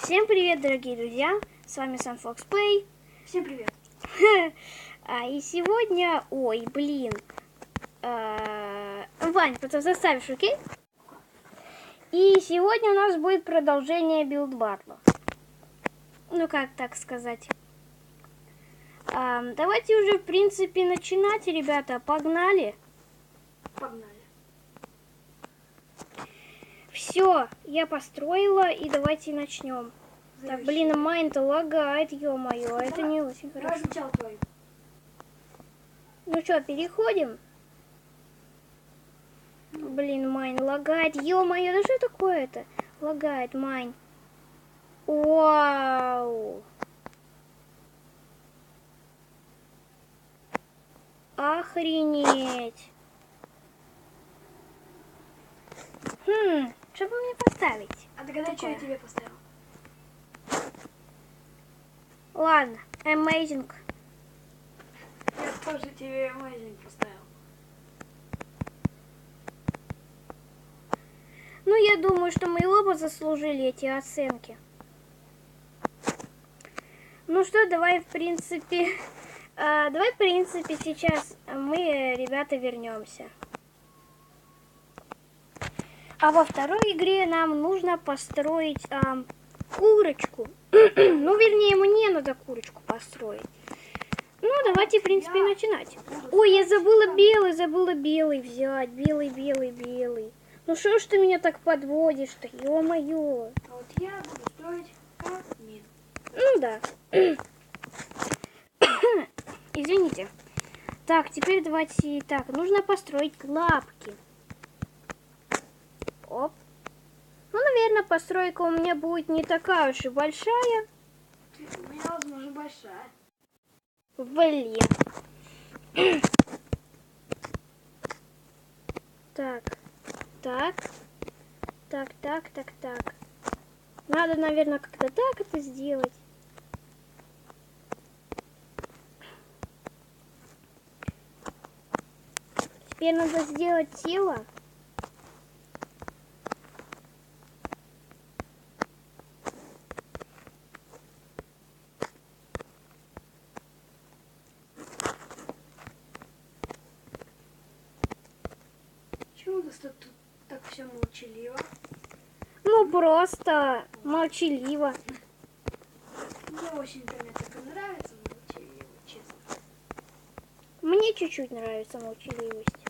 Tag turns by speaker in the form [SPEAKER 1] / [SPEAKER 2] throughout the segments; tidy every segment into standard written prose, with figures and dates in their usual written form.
[SPEAKER 1] Всем привет, дорогие друзья! С вами Sunfox Play.
[SPEAKER 2] Всем привет!
[SPEAKER 1] И сегодня... Ой, блин. Вань, потом заставишь, окей? И сегодня у нас будет продолжение билдбатла. Ну, как так сказать. Давайте уже, в принципе, начинать, ребята. Погнали.
[SPEAKER 2] Погнали.
[SPEAKER 1] Все, я построила, и давайте начнем. Так, блин, майн-то лагает, ё-моё, это не очень хорошо.
[SPEAKER 2] Сначала твою.
[SPEAKER 1] Ну что, переходим? Блин, майн лагает, ё-моё, да что такое-то? Лагает майн. Вау! Охренеть! Что бы мне поставить?
[SPEAKER 2] А догадай, что я тебе поставил?
[SPEAKER 1] Ладно, amazing.
[SPEAKER 2] Я тоже тебе amazing поставил.
[SPEAKER 1] Ну, я думаю, что мы оба заслужили эти оценки. Ну что, давай, в принципе, сейчас мы, ребята, вернемся. А во второй игре нам нужно построить курочку. Ну, вернее, мне надо курочку построить. Ну, давайте, в принципе, начинать. Ой, я забыла белый взять. Белый. Ну, что ж ты меня так подводишь-то, ё-моё.
[SPEAKER 2] А вот я буду строить камин.
[SPEAKER 1] Ну, да. Извините. Так, теперь давайте... Так, нужно построить лапки. Оп. Ну, наверное, постройка у меня будет не такая уж и большая.
[SPEAKER 2] У меня, возможно, большая.
[SPEAKER 1] Блин. Так. Надо, наверное, как-то так это сделать. Теперь надо сделать тело.
[SPEAKER 2] Почему тут так все молчаливо?
[SPEAKER 1] Ну, просто молчаливо.
[SPEAKER 2] Мне очень-то мне так нравится молчаливо, честно.
[SPEAKER 1] Мне чуть-чуть нравится молчаливость.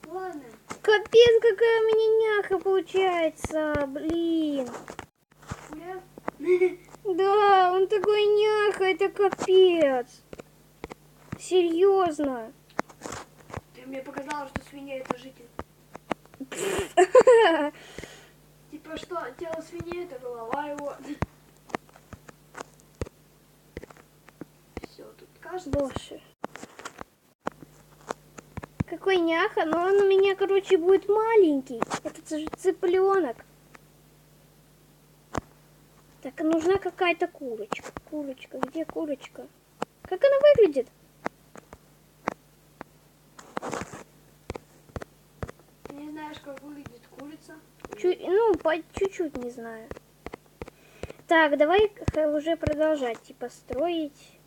[SPEAKER 2] Ладно.
[SPEAKER 1] Капец, какая у меня няха получается, блин. Да, он такой няха, это капец. Серьезно.
[SPEAKER 2] Ты мне показала, что свинья это житель. Типа что, тело свиньи это голова его. Все, тут каждый.
[SPEAKER 1] Боже. Какой няха, но он у меня, короче, будет маленький. Это же цыпленок. Так, нужна какая-то курочка. Курочка, где курочка? Как она выглядит?
[SPEAKER 2] Не знаешь, как выглядит курица?
[SPEAKER 1] Чуть-чуть не знаю. Так, давай уже продолжать, типа, строить.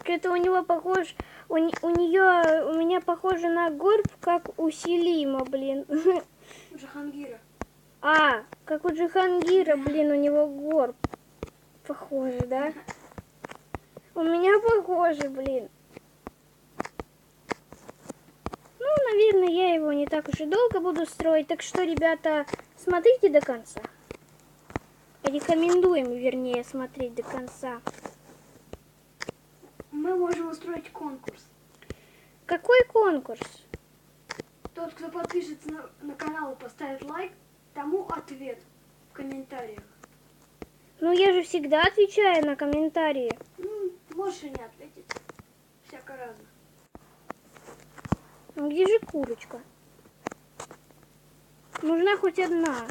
[SPEAKER 1] Это у него похож, у меня похоже на горб, как у Селима, блин.
[SPEAKER 2] Джахангира.
[SPEAKER 1] Как у Джихангира, блин, у него горб. Похоже, да? У меня похоже, блин. Ну, наверное, я его не так уж и долго буду строить. Так что, ребята, смотрите до конца. Рекомендуем, вернее, смотреть до конца.
[SPEAKER 2] Мы можем устроить конкурс.
[SPEAKER 1] Какой конкурс?
[SPEAKER 2] Тот, кто подпишется на канал и поставит лайк, тому ответ в комментариях.
[SPEAKER 1] Ну, я же всегда отвечаю на комментарии.
[SPEAKER 2] Можешь и не ответить. Всяко разно.
[SPEAKER 1] Ну где же курочка? Нужна хоть одна.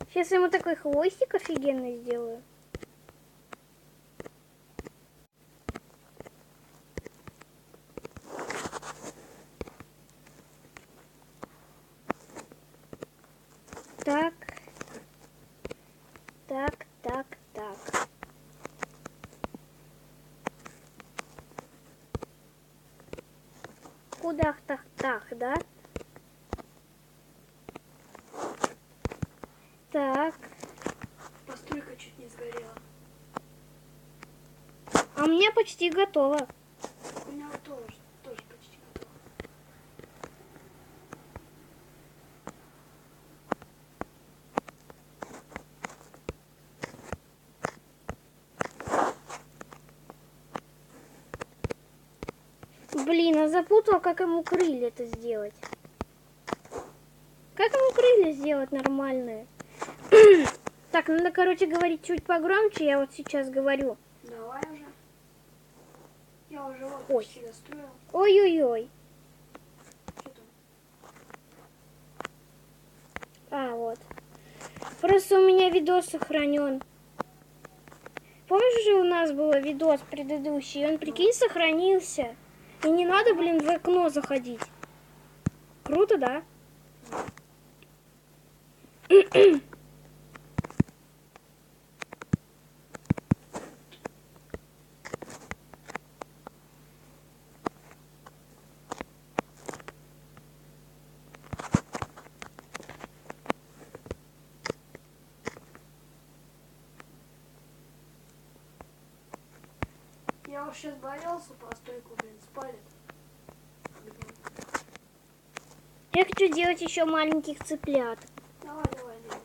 [SPEAKER 1] Сейчас ему такой хвостик офигенный сделаю. Так. Так, так, так. Кудах-тах-тах, да? Так.
[SPEAKER 2] Постройка чуть не сгорела.
[SPEAKER 1] А у меня почти готово.
[SPEAKER 2] У меня вот тоже почти готово.
[SPEAKER 1] Блин, а запутал, как ему крылья это сделать. Как ему крылья сделать нормальные? Так, надо, короче, говорить чуть погромче. Я вот сейчас говорю.
[SPEAKER 2] Давай уже. Я уже вот
[SPEAKER 1] Ой.
[SPEAKER 2] почти достроил.
[SPEAKER 1] Ой-ой-ой.
[SPEAKER 2] Что там?
[SPEAKER 1] А, вот. Просто у меня видос сохранен. Помнишь же у нас был видос предыдущий? Он, прикинь, сохранился. И не надо, блин, в окно заходить. Круто, да?
[SPEAKER 2] Я уж сейчас боялся постройку, блин, спалит.
[SPEAKER 1] Я хочу делать еще маленьких цыплят.
[SPEAKER 2] Давай, давай, давай.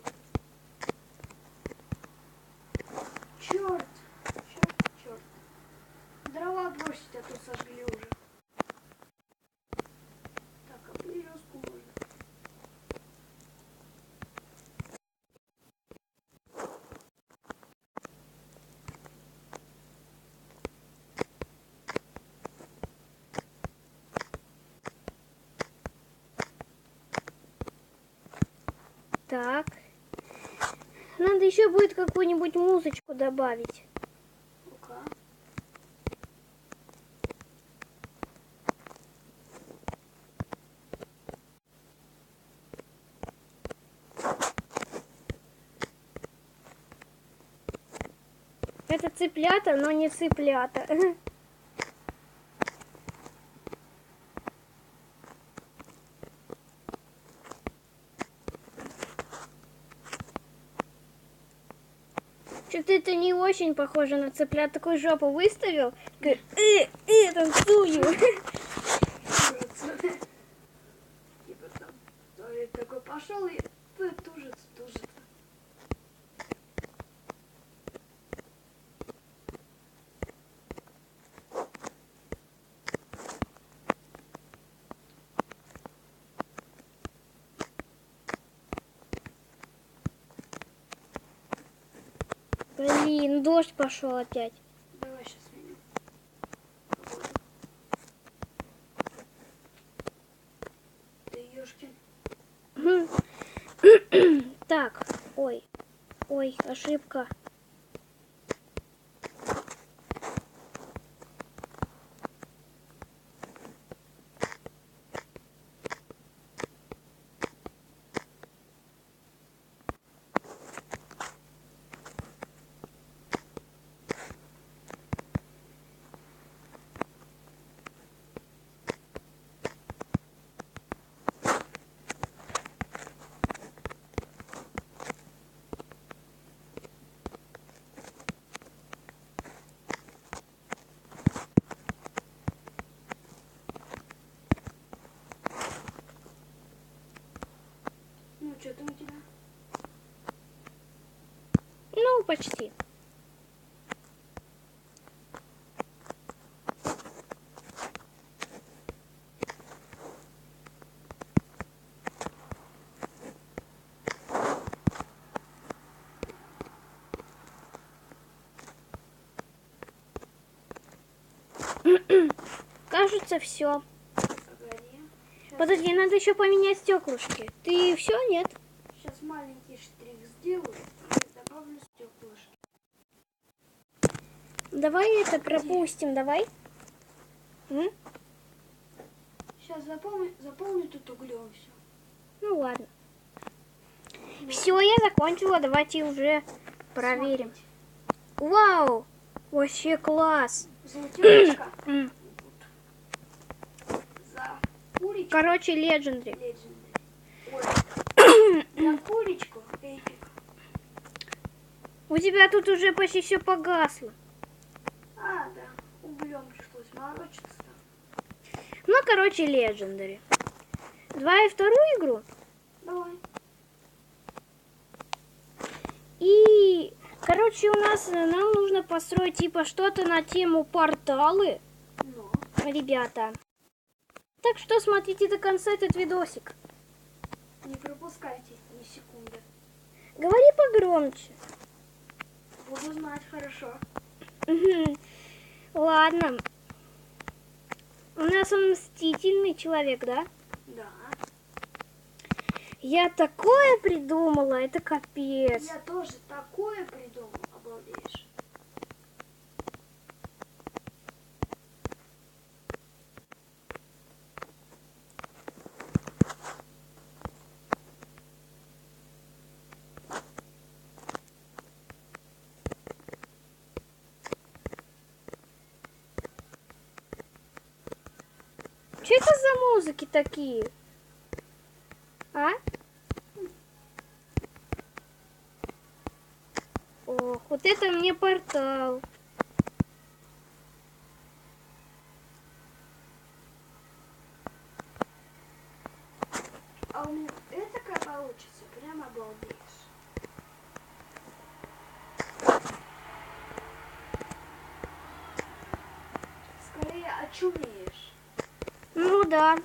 [SPEAKER 2] Черт, черт. Дрова бросить, а то сожгли уже. Так, а березку можно.
[SPEAKER 1] Так. Надо еще будет какую-нибудь музычку добавить.
[SPEAKER 2] Ну-ка.
[SPEAKER 1] Это цыплята, но не цыплята. Что-то это не очень похоже на цыплят. Такую жопу выставил. Такой, танцую.
[SPEAKER 2] Тужится. Типа там. Туалет такой пошел и тужится.
[SPEAKER 1] Блин, дождь пошел опять.
[SPEAKER 2] Давай сейчас сменим. Ты ёшкин.
[SPEAKER 1] Так, ой, ошибка.
[SPEAKER 2] Ну, что там у тебя?
[SPEAKER 1] Ну, почти. кажется, все.
[SPEAKER 2] Погоди.
[SPEAKER 1] Подожди, надо еще поменять стеклышки. Ты все, нет?
[SPEAKER 2] Сейчас маленький штрих сделаю и добавлю стеклышки.
[SPEAKER 1] Давай это пропустим, давай. М?
[SPEAKER 2] Сейчас заполню тут углем все.
[SPEAKER 1] Ну ладно. Все, я закончила. Давайте уже проверим. Вау! Вообще класс.
[SPEAKER 2] Золотёночка
[SPEAKER 1] М.
[SPEAKER 2] за курочку.
[SPEAKER 1] Короче, легендари.
[SPEAKER 2] Legendary. Ой. За курочку эпик.
[SPEAKER 1] У тебя тут уже почти все погасло.
[SPEAKER 2] А, да. Углем пришлось морочиться.
[SPEAKER 1] Ну, короче, легендари. Давай вторую игру.
[SPEAKER 2] Давай.
[SPEAKER 1] И, короче, нам нужно построить типа что-то на тему порталы,
[SPEAKER 2] Но.
[SPEAKER 1] ребята. Так что смотрите до конца этот видосик.
[SPEAKER 2] Не пропускайте ни секунды.
[SPEAKER 1] Говори погромче.
[SPEAKER 2] Буду знать хорошо.
[SPEAKER 1] Мгм. Ладно. У нас он мстительный человек, да?
[SPEAKER 2] Да.
[SPEAKER 1] Я такое придумала, это капец.
[SPEAKER 2] Я тоже такое придумал, обалдеешь.
[SPEAKER 1] Что это за музыки такие? А? Ох, вот это мне портал.
[SPEAKER 2] А у меня это как получится, прям обалдеешь. Скорее очумеешь.
[SPEAKER 1] Ну да.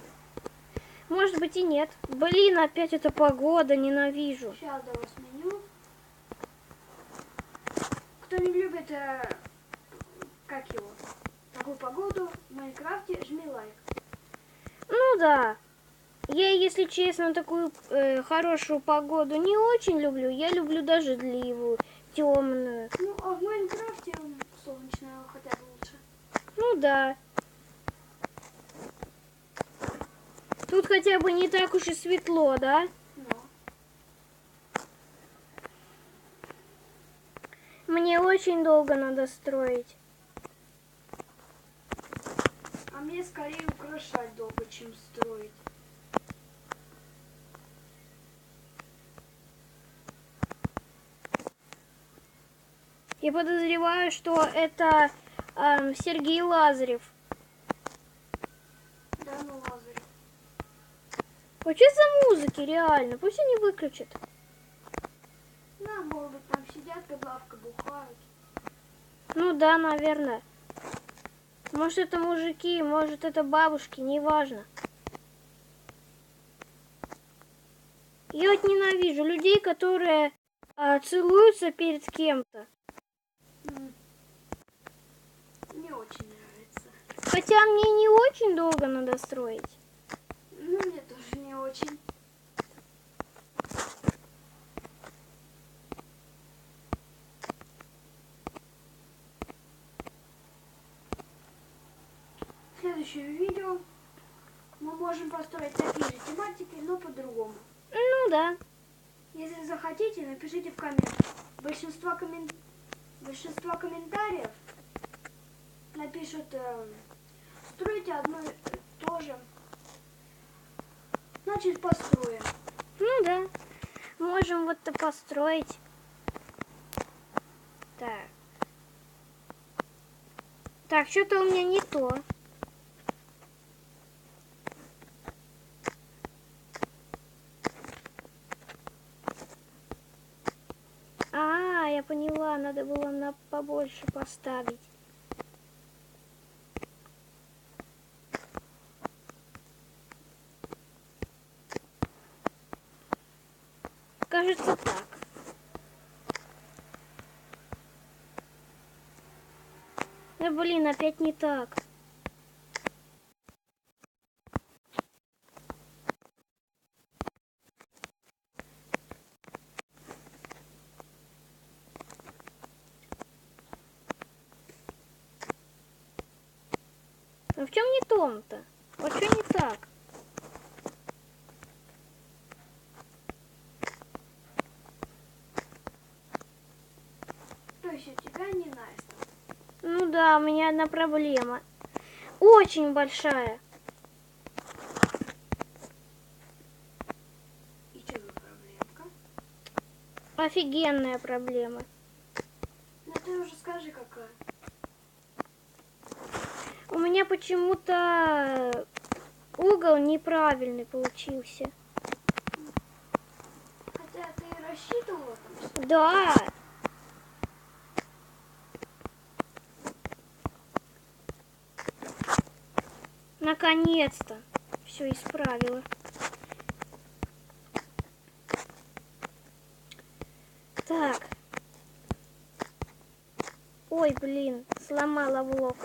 [SPEAKER 1] Может быть и нет. Блин, опять эта погода, ненавижу.
[SPEAKER 2] Сейчас до вас меню. Кто не любит, как его, такую погоду в Майнкрафте, жми лайк.
[SPEAKER 1] Ну да. Я, если честно, такую хорошую погоду не очень люблю. Я люблю дождливую, темную.
[SPEAKER 2] Ну, а в Майнкрафте солнечная хотя бы лучше.
[SPEAKER 1] Ну да. Тут хотя бы не так уж и светло, да?
[SPEAKER 2] Но.
[SPEAKER 1] Мне очень долго надо строить.
[SPEAKER 2] А мне скорее украшать долго, чем строить.
[SPEAKER 1] Я подозреваю, что это Сергей Лазарев.
[SPEAKER 2] Да ну, Лазарь.
[SPEAKER 1] А что за музыки, реально? Пусть они выключат.
[SPEAKER 2] На, может быть, там сидят, под лавкой бухают.
[SPEAKER 1] Ну да, наверное. Может это мужики, может это бабушки, неважно. Я вот ненавижу людей, которые целуются перед кем-то.
[SPEAKER 2] Не очень нравится.
[SPEAKER 1] Хотя мне не очень долго надо строить.
[SPEAKER 2] Ну, мне тоже не очень. В следующем видео мы можем построить такие же тематики, но по-другому.
[SPEAKER 1] Ну да.
[SPEAKER 2] Если захотите, напишите в комментариях. Большинство комментариев напишут, стройте одно и то же. Значит, построим.
[SPEAKER 1] Ну да. Можем вот это построить. Так. Так, что-то у меня не то. Я поняла, надо было на побольше поставить. Кажется, так. Да блин, опять не так. в чем не том-то? Вот что не так?
[SPEAKER 2] То есть у тебя не Настя.
[SPEAKER 1] Ну да, у меня одна проблема. Очень большая.
[SPEAKER 2] И что за проблемка?
[SPEAKER 1] Офигенная проблема.
[SPEAKER 2] Ну ты уже скажи, какая.
[SPEAKER 1] У меня почему-то угол неправильный получился.
[SPEAKER 2] Хотя ты и рассчитывала там что-то.
[SPEAKER 1] Да. Наконец-то все исправила. Так. Ой, блин, сломала влог.